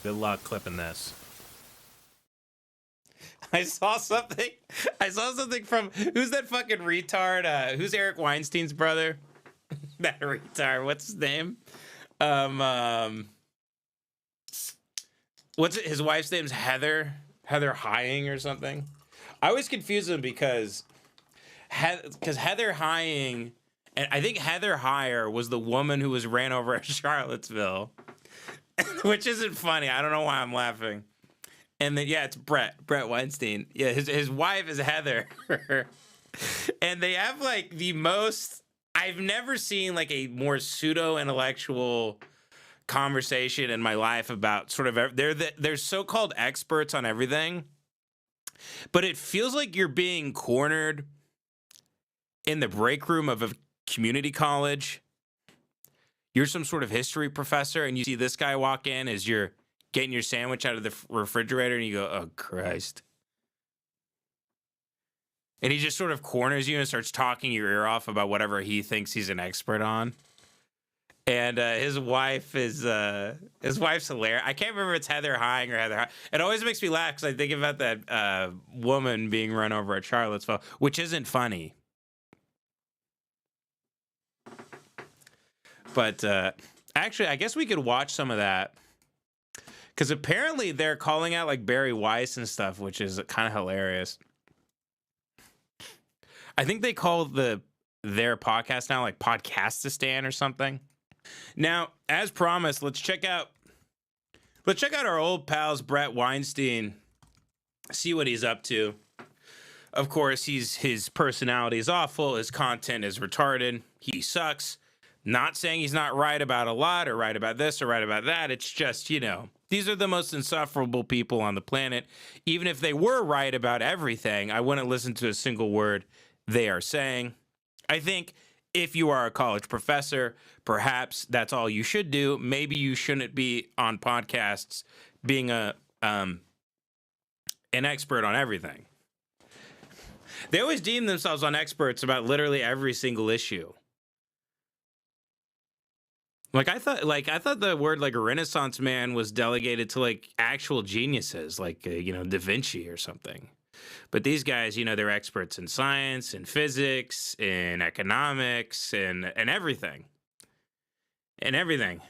Good luck clipping this. I saw something from who's that fucking retard? Who's Eric Weinstein's brother? That retard. What's his name? What's it? His wife's name's Heather Hying or something. I always confuse them because Heather Hying, and I think Heather Heyer was the woman who was ran over at Charlottesville, which isn't funny. I don't know why I'm laughing. And then it's Bret Weinstein. Yeah, his wife is Heather, and they have like the most. I've never seen like a more pseudo intellectual conversation in my life about sort of they're so-called experts on everything, but it feels like you're being cornered in the break room of a community college. You're some sort of history professor and you see this guy walk in as you're getting your sandwich out of the refrigerator and you go, oh Christ. And he just sort of corners you and starts talking your ear off about whatever he thinks he's an expert on. And his wife's hilarious. I can't remember if it's Heather Hying or Heather Hying. It always makes me laugh because I think about that woman being run over at Charlottesville, which isn't funny. But actually, I guess we could watch some of that. Because apparently they're calling out like Barry Weiss and stuff, which is kind of hilarious. I think they call their podcast now like Podcastistan or something. Now, as promised, let's check out our old pals Bret Weinstein, see what he's up to. Of course, his personality is awful, his content is retarded, he sucks. Not saying he's not right about a lot or right about this or right about that. It's just, these are the most insufferable people on the planet. Even if they were right about everything, I wouldn't listen to a single word they are saying. I think if you are a college professor, perhaps that's all you should do. Maybe you shouldn't be on podcasts being an expert on everything. They always deem themselves on experts about literally every single issue. I thought the word like a Renaissance man was delegated to like actual geniuses, like Da Vinci or something. But these guys, they're experts in science, in physics, in economics, and everything. And everything.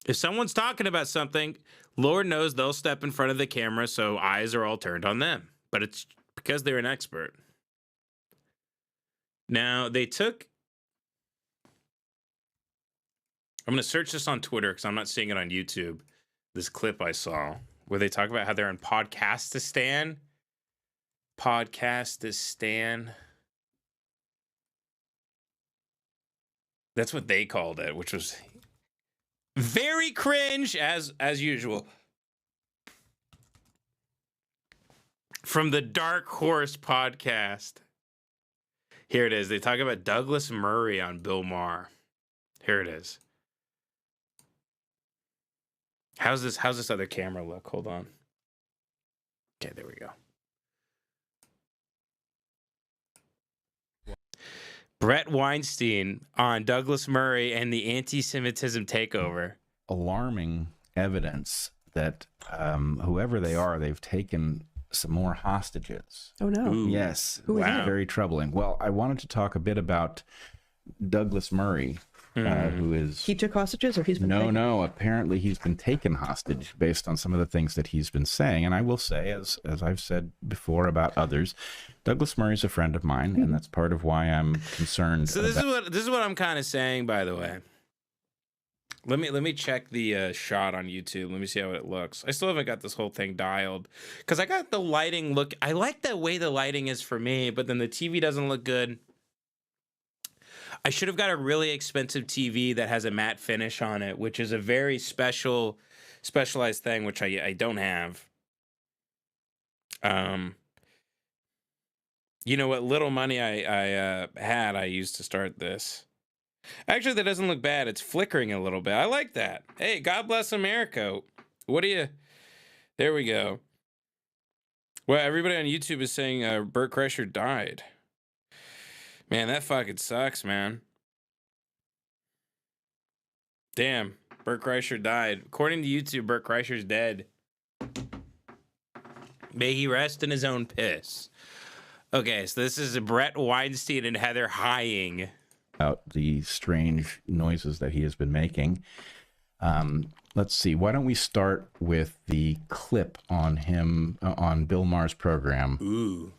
If someone's talking about something, Lord knows they'll step in front of the camera, so eyes are all turned on them. But it's because they're an expert. Now, I'm going to search this on Twitter because I'm not seeing it on YouTube. This clip I saw where they talk about how they're in Podcastistan. That's what they called it, which was very cringe as usual. From the Dark Horse podcast. Here it is. They talk about Douglas Murray on Bill Maher. Here it is. How's this other camera look? Hold on. Okay, there we go. Bret Weinstein on Douglas Murray and the anti-Semitism takeover. Alarming evidence that whoever they are, they've taken some more hostages. Oh, no. Ooh. Yes. Who is it? Very troubling. Well, I wanted to talk a bit about Douglas Murray, who is... He took hostages or he's been taken? No. Apparently he's been taken hostage based on some of the things that he's been saying. And I will say, as I've said before about others, Douglas Murray's a friend of mine, and that's part of why I'm concerned. So this is what I'm kind of saying, by the way. Let me check the shot on YouTube. Let me see how it looks. I still haven't got this whole thing dialed because I got the lighting look. I like the way the lighting is for me, but then the TV doesn't look good. I should have got a really expensive TV that has a matte finish on it, which is a very specialized thing, which I don't have. What little money I had, I used to start this. Actually, that doesn't look bad. It's flickering a little bit. I like that. Hey, God bless America. There we go. Well, everybody on YouTube is saying Bert Kreischer died. Man, that fucking sucks, man. Damn. Bert Kreischer died. According to YouTube, Bert Kreischer's dead. May he rest in his own piss. Okay, so this is Bret Weinstein and Heather Hying. About the strange noises that he has been making. Let's see. Why don't we start with the clip on him on Bill Maher's program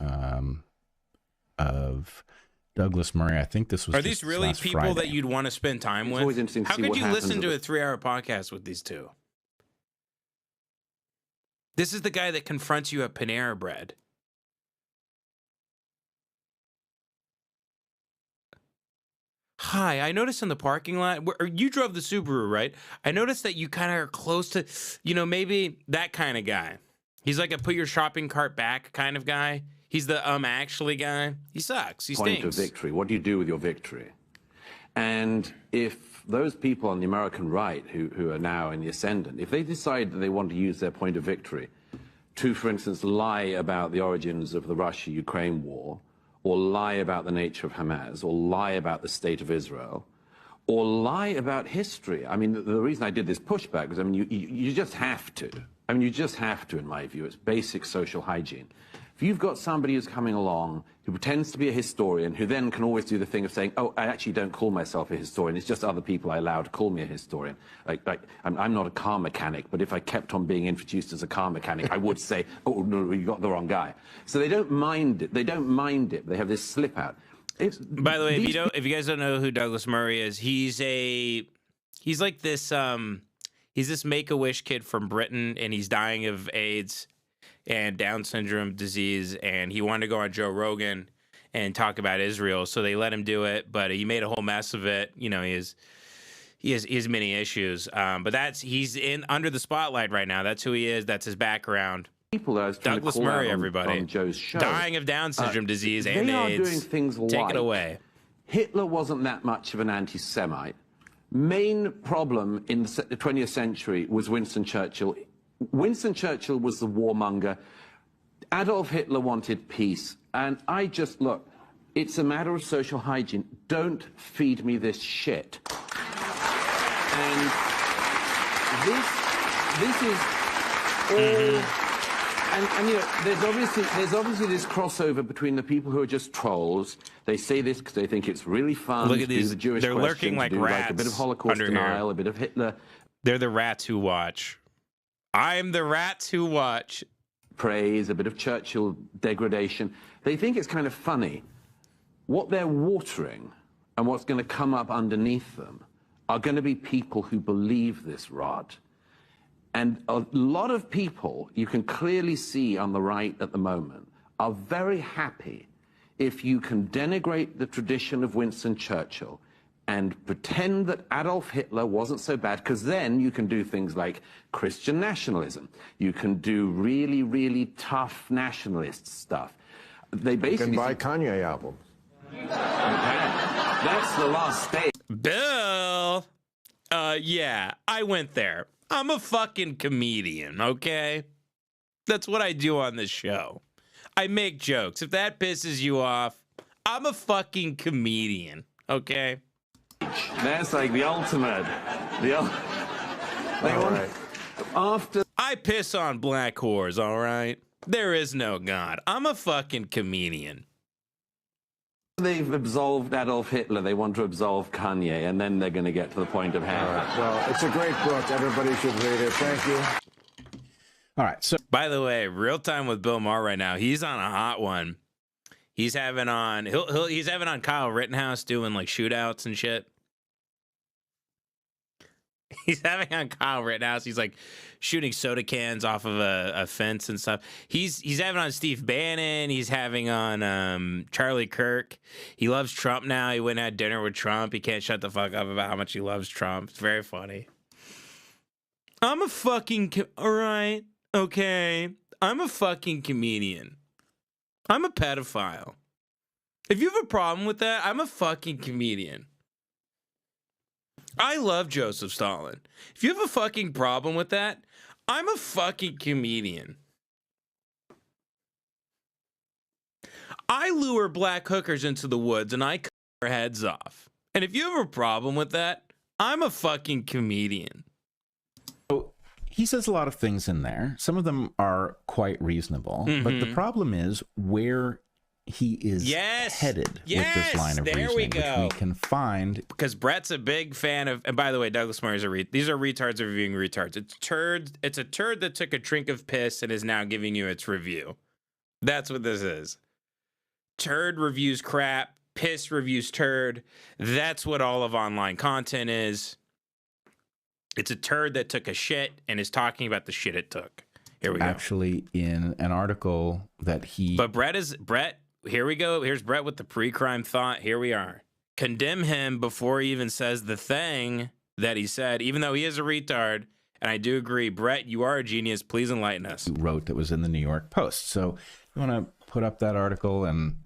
of Douglas Murray. I think this was. Are these really people Friday. that you'd want to spend time with? Always interesting to How see could what you happens listen to at a 3-hour podcast with these two? This is the guy that confronts you at Panera Bread. Hi, I noticed in the parking lot, you drove the Subaru, right? I noticed that you kind of are close to, maybe that kind of guy. He's like a put your shopping cart back kind of guy. He's the actually guy. He sucks. He stinks. Point of victory. What do you do with your victory? And if those people on the American right who are now in the ascendant, if they decide that they want to use their point of victory to, for instance, lie about the origins of the Russia-Ukraine war, or lie about the nature of Hamas, or lie about the state of Israel, or lie about history. I mean, the reason I did this pushback was, you just have to. You just have to, in my view. It's basic social hygiene. If you've got somebody who's coming along who pretends to be a historian, who then can always do the thing of saying, oh, I actually don't call myself a historian, it's just other people I allow to call me a historian. I'm not a car mechanic, but if I kept on being introduced as a car mechanic, I would say, oh, no, you got the wrong guy. So they don't mind it. They don't mind it. They have this slip out. By the way, if you guys don't know who Douglas Murray is, he's like this, he's this Make-A-Wish kid from Britain, and he's dying of AIDS and Down syndrome disease, and he wanted to go on Joe Rogan and talk about Israel, so they let him do it, but he made a whole mess of it. He has many issues, but he's in under the spotlight right now. That's who he is. That's his background. People that I was trying Douglas to call Murray, out everybody, on Joe's show, dying of Down syndrome disease and they AIDS. Are doing things Take it away. Hitler wasn't that much of an anti-Semite. Main problem in the 20th century was Winston Churchill. Winston Churchill was the warmonger. Adolf Hitler wanted peace. And look, it's a matter of social hygiene. Don't feed me this shit. And this is all... And there's obviously this crossover between the people who are just trolls. They say this because they think it's really fun. Look at to these. Do the Jewish They're lurking like rats. A bit of Holocaust denial, a bit of Hitler. They're the rats who watch. I'm the rats who watch. Praise, a bit of Churchill degradation. They think it's kind of funny. What they're watering and what's going to come up underneath them are going to be people who believe this rot. And a lot of people, you can clearly see on the right at the moment, are very happy if you can denigrate the tradition of Winston Churchill and pretend that Adolf Hitler wasn't so bad, because then you can do things like Christian nationalism. You can do really, really tough nationalist stuff. They basically... You can buy Kanye albums. That's the last stage. Bill! Yeah, I went there. I'm a fucking comedian, okay? That's what I do on this show. I make jokes. If that pisses you off, I'm a fucking comedian, okay? That's like the ultimate. After I piss on black whores, all right? There is no God. I'm a fucking comedian. they've absolved Adolf Hitler, they want to absolve Kanye, and then they're going to get to the point of hell. Well, it's a great book. Everybody should read it. Thank you. All right. So, by the way, real time with Bill Maher right now. He's on a hot one. He's having on he's having on Kyle Rittenhouse doing like shootouts and shit. He's having on Kyle Rittenhouse. He's like shooting soda cans off of a fence and stuff. He's having on Steve Bannon. He's having on Charlie Kirk. He loves Trump now. He went and had dinner with Trump. He can't shut the fuck up about how much he loves Trump. It's very funny. I'm a fucking all right. Okay. I'm a fucking comedian. I'm a pedophile. If you have a problem with that, I'm a fucking comedian. I love Joseph Stalin. If you have a fucking problem with that, I'm a fucking comedian. I lure black hookers into the woods and I cut their heads off. And if you have a problem with that, I'm a fucking comedian. he says a lot of things in there. Some of them are quite reasonable, but the problem is where he is headed with this line of reasoning, which we can find. Because Bret's a big fan of, and by the way, Douglas Murray's these are retards reviewing retards. It's a turd that took a drink of piss and is now giving you its review. That's what this is. Turd reviews crap, piss reviews turd. That's what all of online content is. It's a turd that took a shit and is talking about the shit it took. Here we go. Actually, in an article that he... But Bret, here we go. Here's Bret with the pre-crime thought. Here we are. Condemn him before he even says the thing that he said, even though he is a retard. And I do agree. Bret, you are a genius. Please enlighten us. Wrote that was in the New York Post. So you want to put up that article and...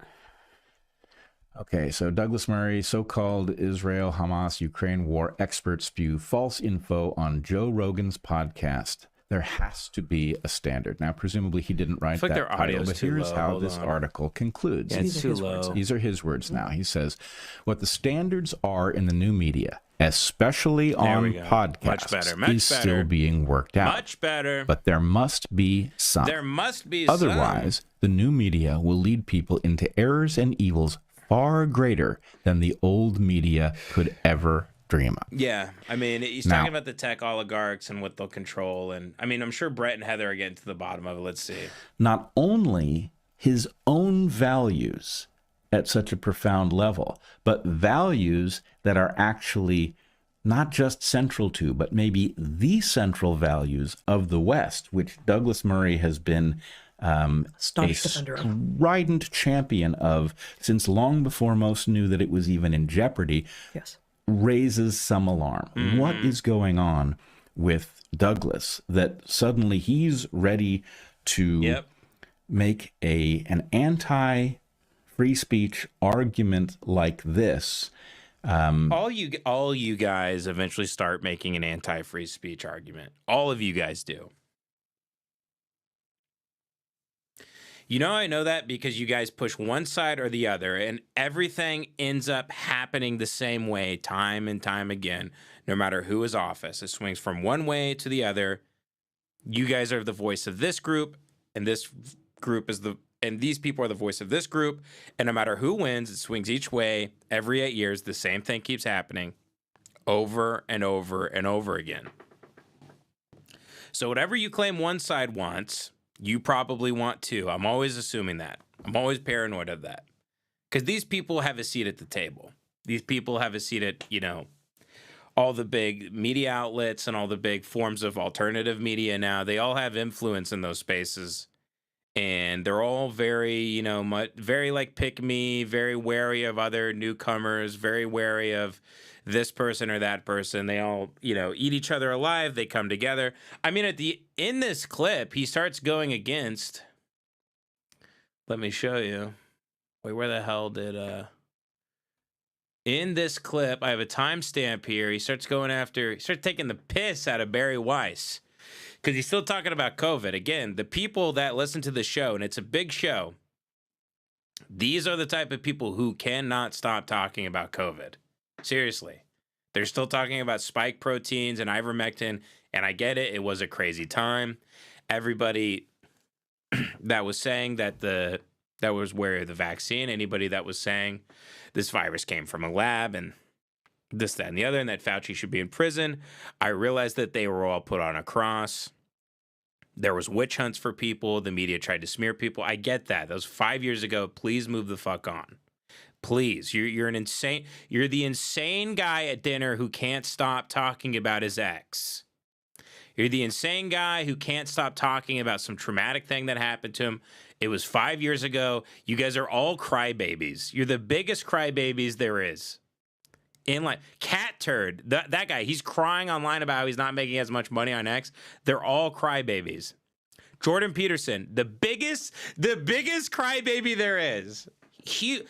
Okay, so Douglas Murray, so-called Israel-Hamas-Ukraine war expert spew false info on Joe Rogan's podcast. There has to be a standard. Now, presumably he didn't write that title, but here's how this article concludes. Yeah, it's too low. These are his words now. He says, what the standards are in the new media, especially on podcasts, is still being worked out. Much better. But there must be some. There must be Otherwise, the new media will lead people into errors and evils far greater than the old media could ever dream of. Yeah, I mean, he's talking about the tech oligarchs and what they'll control. And I mean, I'm sure Bret and Heather are getting to the bottom of it. Let's see. Not only his own values at such a profound level, but values that are actually not just central to, but maybe the central values of the West, which Douglas Murray has been a strident champion of since long before most knew that it was even in jeopardy. Yes. Raises some alarm. What is going on with Douglas that suddenly he's ready to make an anti-free speech argument like this? All you guys eventually start making an anti-free speech argument. All of you guys do. You know, I know that because you guys push one side or the other, and everything ends up happening the same way time and time again, no matter who is office. It swings from one way to the other. You guys are the voice of this group, and this group is and these people are the voice of this group, and no matter who wins, it swings each way. Every 8 years, the same thing keeps happening over and over and over again. So whatever you claim one side wants, you probably want too. I'm always assuming that. I'm always paranoid of that. Because these people have a seat at the table. These people have a seat at, all the big media outlets and all the big forms of alternative media now. They all have influence in those spaces. And they're all very, very like pick me, very wary of other newcomers, very wary of this person or that person. They all, eat each other alive. They come together. I mean, in this clip, he starts going against. Let me show you. Wait, where the hell did in this clip, I have a timestamp here. He starts taking the piss out of Barry Weiss because he's still talking about COVID. Again, the people that listen to the show, and it's a big show, these are the type of people who cannot stop talking about COVID. Seriously. They're still talking about spike proteins and ivermectin, and I get it. It was a crazy time. Everybody that was saying that was where the vaccine, anybody that was saying this virus came from a lab and this, that, and the other, and that Fauci should be in prison, I realized that they were all put on a cross. There was witch hunts for people. The media tried to smear people. I get that. That was 5 years ago. Please move the fuck on. Please, you're the insane guy at dinner who can't stop talking about his ex. You're the insane guy who can't stop talking about some traumatic thing that happened to him. It was 5 years ago. You guys are all crybabies. You're the biggest crybabies there is. In like Cat Turd, that guy, he's crying online about how he's not making as much money on X. They're all crybabies. Jordan Peterson, the biggest crybaby there is. It's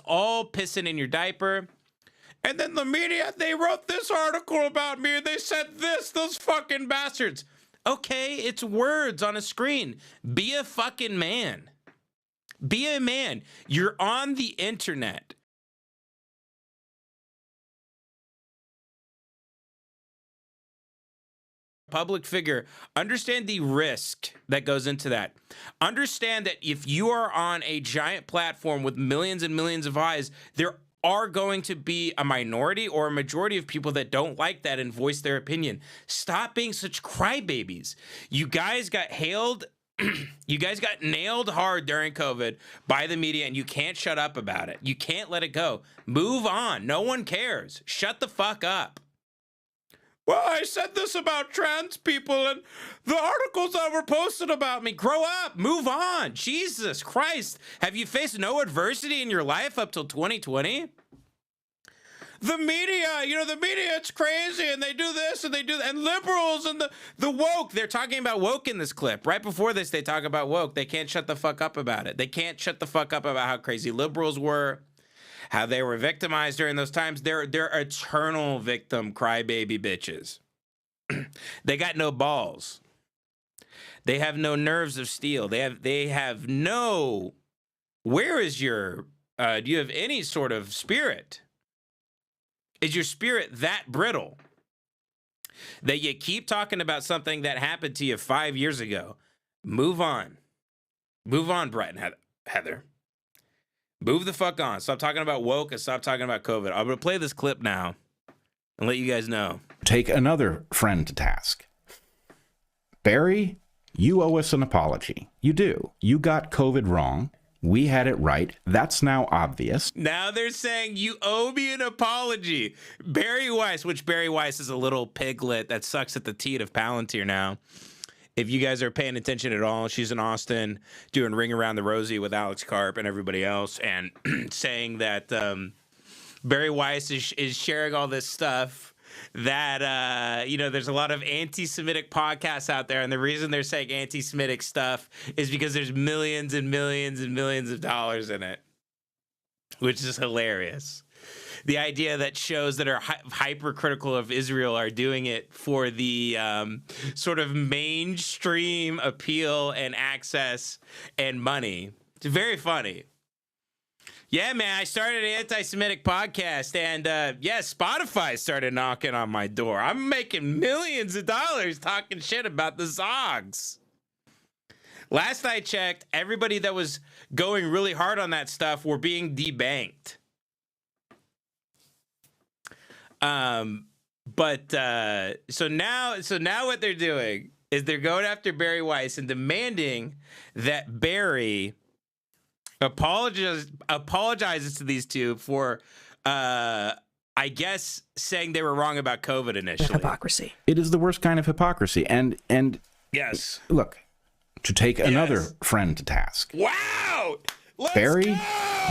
all pissing in your diaper. And then the media, they wrote this article about me and they said this, those fucking bastards. Okay, it's words on a screen. Be a fucking man. Be a man. You're on the internet. public figure, understand the risk that goes into that. Understand that if you are on a giant platform with millions and millions of eyes, there are going to be a minority or a majority of people that don't like that and voice their opinion. Stop being such crybabies. You guys got hailed. You guys got nailed hard during COVID by the media, and you can't shut up about it. You can't let it go. Move on. No one cares. Shut the fuck up. Well, I said this about trans people and the articles that were posted about me. Grow up. Move on. Jesus Christ. Have you faced no adversity in your life up till 2020? The media, the media, it's crazy, and they do this and they do that. And liberals and the woke. They're talking about woke in this clip. Right before this, they talk about woke. They can't shut the fuck up about it. They can't shut the fuck up about how crazy liberals were, how they were victimized during those times. They're eternal victim crybaby bitches. They got no balls. They have no nerves of steel. They have no. Where is your? Do you have any sort of spirit? Is your spirit that brittle that you keep talking about something that happened to you 5 years ago? Move on. Move on, Bret and Heather. Move the fuck on. Stop talking about woke and stop talking about COVID. I'm going to play this clip now and let you guys know. Take another friend to task. Barry, you owe us an apology. You do. You got COVID wrong. We had it right. That's now obvious. Now they're saying you owe me an apology. Barry Weiss, which Barry Weiss is a little piglet that sucks at the teat of Palantir now. If you guys are paying attention at all, she's in Austin doing Ring Around the Rosie with Alex Karp and everybody else, and saying that Barry Weiss is sharing all this stuff that, there's a lot of anti-Semitic podcasts out there, and the reason they're saying anti-Semitic stuff is because there's millions and millions and millions of dollars in it, which is hilarious. The idea that shows that are hypercritical of Israel are doing it for the sort of mainstream appeal and access and money. It's very funny. Yeah, man, I started an anti-Semitic podcast, and Spotify started knocking on my door. I'm making millions of dollars talking shit about the Zogs. Last I checked, everybody that was going really hard on that stuff were being debanked. So now what they're doing is they're going after Barry Weiss and demanding that Barry apologizes to these two for, I guess, saying they were wrong about COVID initially. Hypocrisy. It is the worst kind of hypocrisy. And yes, look, to take another friend to task. Wow! Let's Barry, go!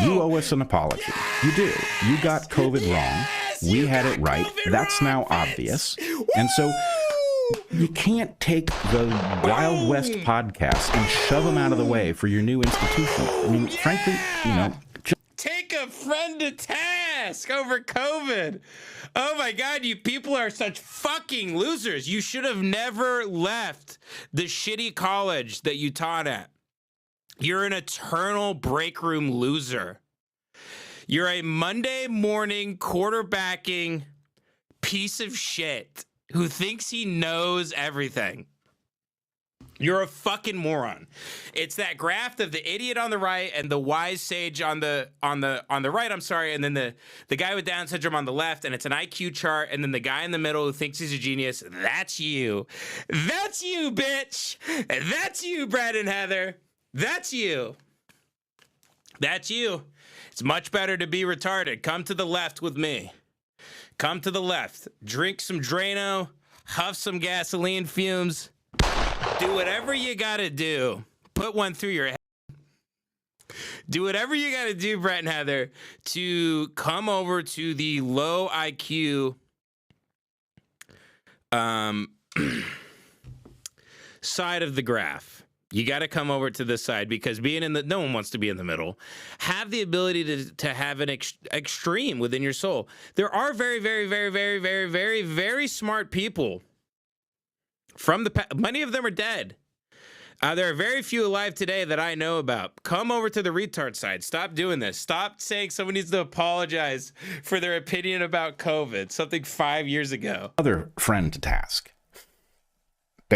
you owe us an apology. You do. You got COVID wrong. We had it right. That's now obvious. And so you can't take the Wild West podcast and shove them out of the way for your new institution. I mean, frankly, take a friend to task over COVID. Oh my God, you people are such fucking losers. You should have never left the shitty college that you taught at. You're an eternal break room loser. You're a Monday morning quarterbacking piece of shit who thinks he knows everything. You're a fucking moron. It's that graft of the idiot on the right and the wise sage on the right, I'm sorry, and then the guy with Down syndrome on the left, and it's an IQ chart, and then the guy in the middle who thinks he's a genius. That's you. That's you, bitch. That's you, Bret and Heather. That's you. That's you. It's much better to be retarded. Come to the left with me. Come to the left. Drink some Drano. Huff some gasoline fumes. Do whatever you gotta do. Put one through your head. Do whatever you gotta do, Bret and Heather, to come over to the low IQ side of the graph. You got to come over to this side because no one wants to be in the middle. Have the ability to have an extreme within your soul. There are very, very, very, very, very, very, very smart people from the past. Many of them are dead. There are very few alive today that I know about. Come over to the retard side. Stop doing this. Stop saying someone needs to apologize for their opinion about COVID, something 5 years ago. Other friend to task.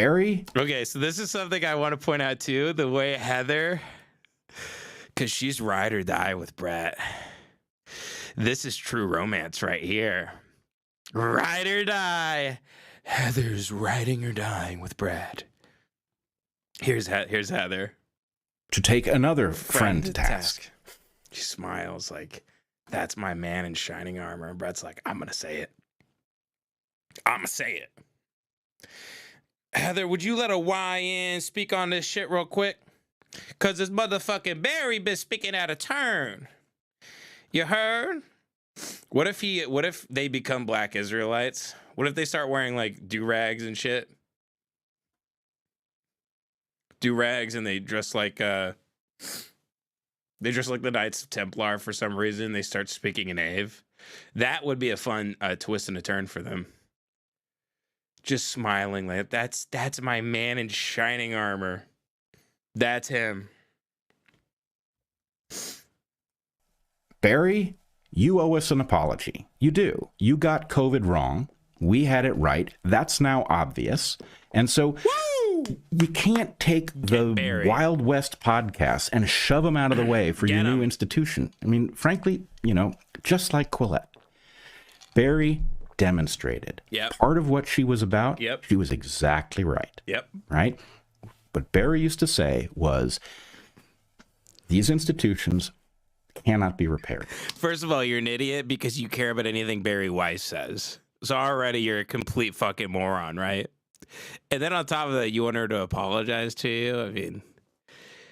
Barry? Okay, so this is something I want to point out too. The way Heather, because she's ride or die with Bret. This is true romance right here. Ride or die. Heather's riding or dying with Bret. Here's Heather. To take another friend to task. She smiles like, that's my man in shining armor. And Bret's like, I'm going to say it. I'm going to say it. Heather, would you let a YN speak on this shit real quick? Because this motherfucking Barry been speaking out of turn. You heard? What if they become black Israelites? What if they start wearing like do-rags and shit? Do-rags and they dress like the Knights of Templar for some reason. They start speaking in Ave. That would be a fun twist and a turn for them. Just smiling like that's my man in shining armor. That's him. Barry, you owe us an apology. You do. You got COVID wrong. We had it right. That's now obvious. And so you can't take the Wild West podcast and shove them out of the way for your new institution. I mean, frankly, just like Quillette. Barry demonstrated. Yep. Part of what she was about, yep. She was exactly right. Yep. Right? What Barry used to say was, these institutions cannot be repaired. First of all, you're an idiot because you care about anything Barry Weiss says. So already you're a complete fucking moron, right? And then on top of that, you want her to apologize to you? I mean,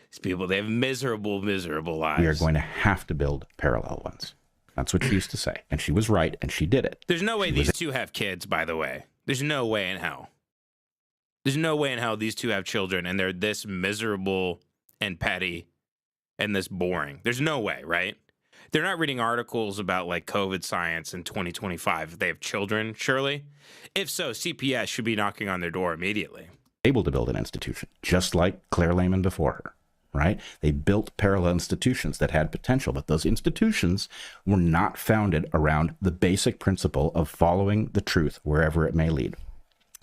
these people, they have miserable, miserable lives. We are going to have to build parallel ones. That's what she used to say. And she was right, and she did it. There's no way these two have kids, by the way. There's no way in hell. There's no way in hell these two have children, and they're this miserable and petty and this boring. There's no way, right? They're not reading articles about like COVID science in 2025. They have children, surely. If so, CPS should be knocking on their door immediately. Able to build an institution, just like Claire Lehman before her, right? They built parallel institutions that had potential, but those institutions were not founded around the basic principle of following the truth wherever it may lead.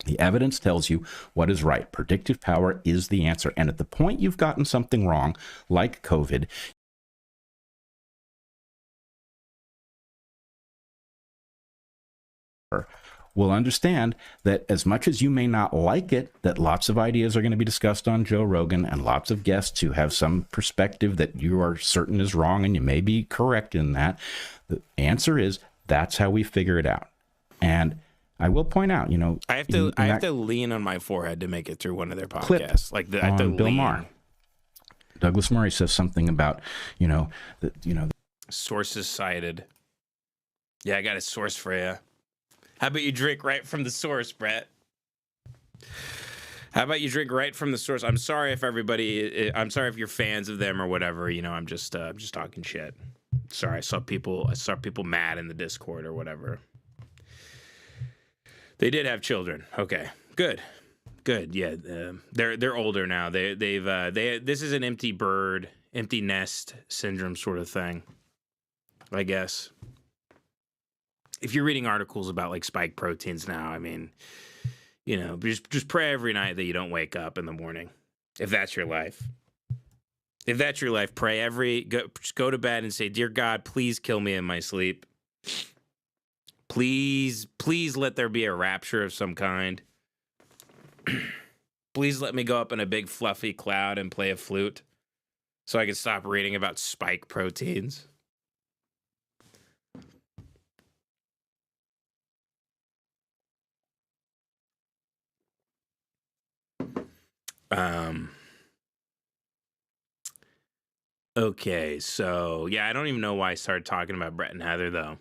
The evidence tells you what is right. Predictive power is the answer. And at the point you've gotten something wrong, like COVID, will understand that as much as you may not like it, that lots of ideas are going to be discussed on Joe Rogan and lots of guests who have some perspective that you are certain is wrong and you may be correct in that. The answer is that's how we figure it out. And I will point out, I have to lean on my forehead to make it through one of their podcasts. Like I have to Bill Maher. Douglas Murray says something about, sources cited. Yeah, I got a source for you. How about you drink right from the source, Bret? How about you drink right from the source? I'm sorry if you're fans of them or whatever. I'm just talking shit. Sorry, I saw people mad in the Discord or whatever. They did have children. Okay, good. Yeah, they're older now. This is an empty bird, empty nest syndrome sort of thing, I guess. If you're reading articles about like spike proteins now, I mean, just pray every night that you don't wake up in the morning. If that's your life. If that's your life, pray just go to bed and say, "Dear God, please kill me in my sleep. Please let there be a rapture of some kind. Please let me go up in a big fluffy cloud and play a flute so I can stop reading about spike proteins." Okay, so yeah, I don't even know why I started talking about Bret and Heather though.